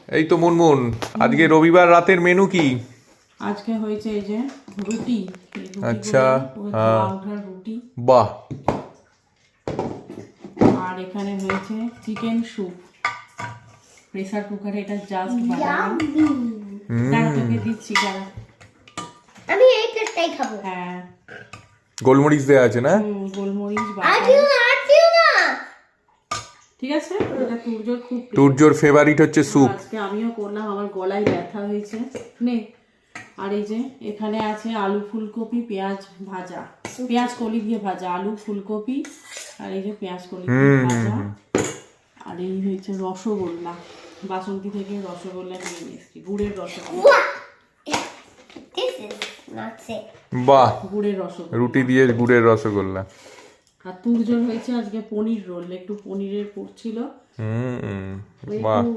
এই তো মুনমুন, আজকে রবিবার রাতের মেনু কি? আজকে হয়েছে এই যে রুটি। আচ্ছা, হ্যাঁ। রুটি। বাহ। আর এখানে হয়েছে চিকেন স্যুপ। প্রেসার কুকারে এটা জাস্ট বানানো। দাঁড়া তোকে দিচ্ছি, দাঁড়া। আমি এই প্লেটটাই খাবো। হ্যাঁ, গোলমরিচ দেওয়া আছে না? গোলমরিচ আর দিও না, আর দিও না। ঠিক আছে, এটা তুর্যর খুব প্রিয়। তুর্যর ফেভারিট হচ্ছে স্যুপ। আজকে আমিও করলাম, আমার গলায় ব্যথা হয়েছে নে। আর এই যে এখানে আছে আলু ফুলকপি পেঁয়াজ ভাজা, পেঁয়াজ কলি দিয়ে ভাজা, আলু ফুলকপি আর এই যে পেঁয়াজ কলি দিয়ে ভাজা। আর এই হয়েছে রসগোল্লা, বাসন্তী থেকে রসগোল্লা নিয়ে এসেছি, গুড়ের rasgulla. This is not safe. বাহ, গুড়ের রসগোল্লা। রুটি দিয়ে গুড়ের রসগোল্লা। আর তুর্যর হয়েছে আজকে পনির রোল, একটু পনিরের করছিল। বাহ। একটু